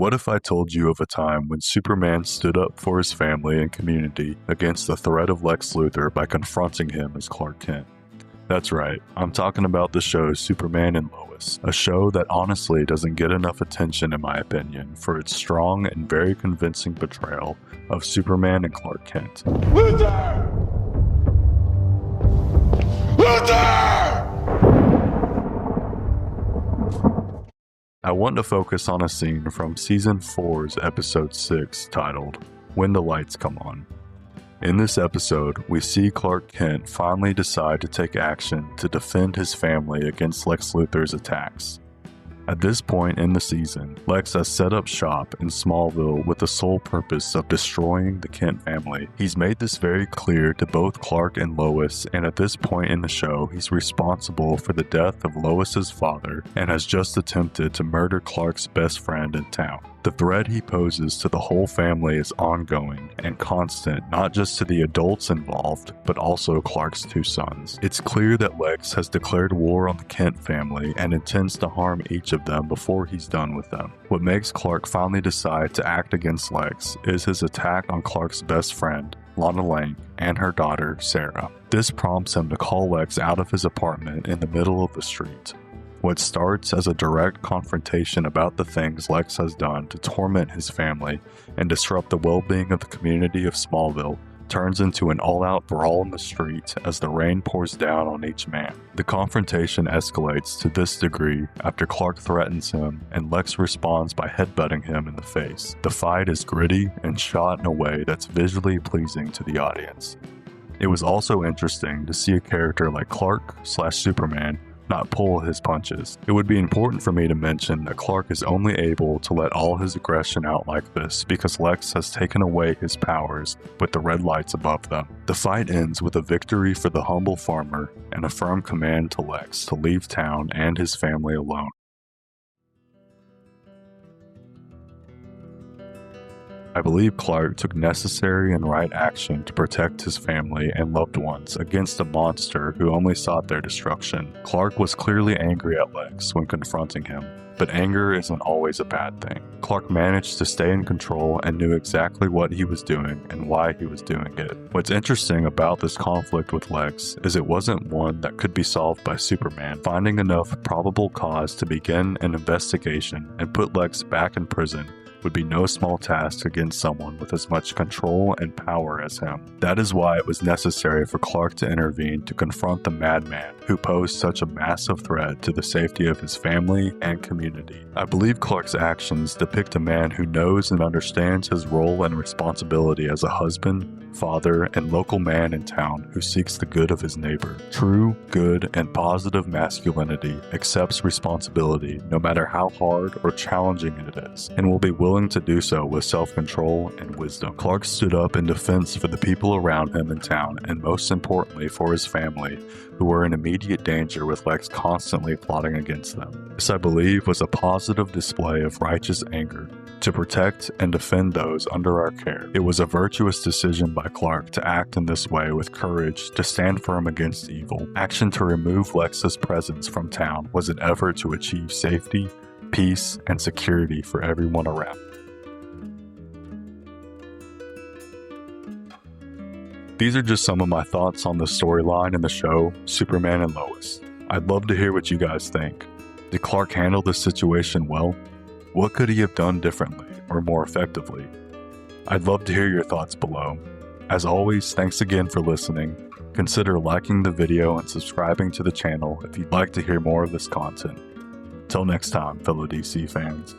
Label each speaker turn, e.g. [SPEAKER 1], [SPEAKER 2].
[SPEAKER 1] What if I told you of a time when Superman stood up for his family and community against the threat of Lex Luthor by confronting him as Clark Kent? That's right, I'm talking about the show Superman and Lois, a show that honestly doesn't get enough attention in my opinion for its strong and very convincing portrayal of Superman and Clark Kent.
[SPEAKER 2] Luthor! Luthor!
[SPEAKER 1] I want to focus on a scene from Season 4's Episode 6 titled, When the Lights Come On. In this episode, we see Clark Kent finally decide to take action to defend his family against Lex Luthor's attacks. At this point in the season, Lex has set up shop in Smallville with the sole purpose of destroying the Kent family. He's made this very clear to both Clark and Lois, and at this point in the show, he's responsible for the death of Lois's father and has just attempted to murder Clark's best friend in town. The threat he poses to the whole family is ongoing and constant, not just to the adults involved, but also Clark's two sons. It's clear that Lex has declared war on the Kent family and intends to harm each of them before he's done with them. What makes Clark finally decide to act against Lex is his attack on Clark's best friend, Lana Lang, and her daughter, Sarah. This prompts him to call Lex out of his apartment in the middle of the street. What starts as a direct confrontation about the things Lex has done to torment his family and disrupt the well-being of the community of Smallville turns into an all-out brawl in the street as the rain pours down on each man. The confrontation escalates to this degree after Clark threatens him and Lex responds by headbutting him in the face. The fight is gritty and shot in a way that's visually pleasing to the audience. It was also interesting to see a character like Clark/Superman not pull his punches. It would be important for me to mention that Clark is only able to let all his aggression out like this because Lex has taken away his powers with the red lights above them. The fight ends with a victory for the humble farmer and a firm command to Lex to leave town and his family alone. I believe Clark took necessary and right action to protect his family and loved ones against a monster who only sought their destruction. Clark was clearly angry at Lex when confronting him, but anger isn't always a bad thing. Clark managed to stay in control and knew exactly what he was doing and why he was doing it. What's interesting about this conflict with Lex is it wasn't one that could be solved by Superman. Finding enough probable cause to begin an investigation and put Lex back in prison would be no small task against someone with as much control and power as him. That is why it was necessary for Clark to intervene to confront the madman who posed such a massive threat to the safety of his family and community. I believe Clark's actions depict a man who knows and understands his role and responsibility as a husband, father, and local man in town who seeks the good of his neighbor. True, good, and positive masculinity accepts responsibility no matter how hard or challenging it is, and will be willing to do so with self-control and wisdom. Clark stood up in defense for the people around him in town, and most importantly for his family, who were in immediate danger with Lex constantly plotting against them. This, I believe, was a positive display of righteous anger to protect and defend those under our care. It was a virtuous decision by Clark to act in this way with courage to stand firm against evil. Action to remove Lex's presence from town was an effort to achieve safety, peace, and security for everyone around. These are just some of my thoughts on the storyline in the show, Superman and Lois. I'd love to hear what you guys think. Did Clark handle this situation well? What could he have done differently or more effectively? I'd love to hear your thoughts below. As always, thanks again for listening. Consider liking the video and subscribing to the channel if you'd like to hear more of this content. Till next time, fellow DC fans.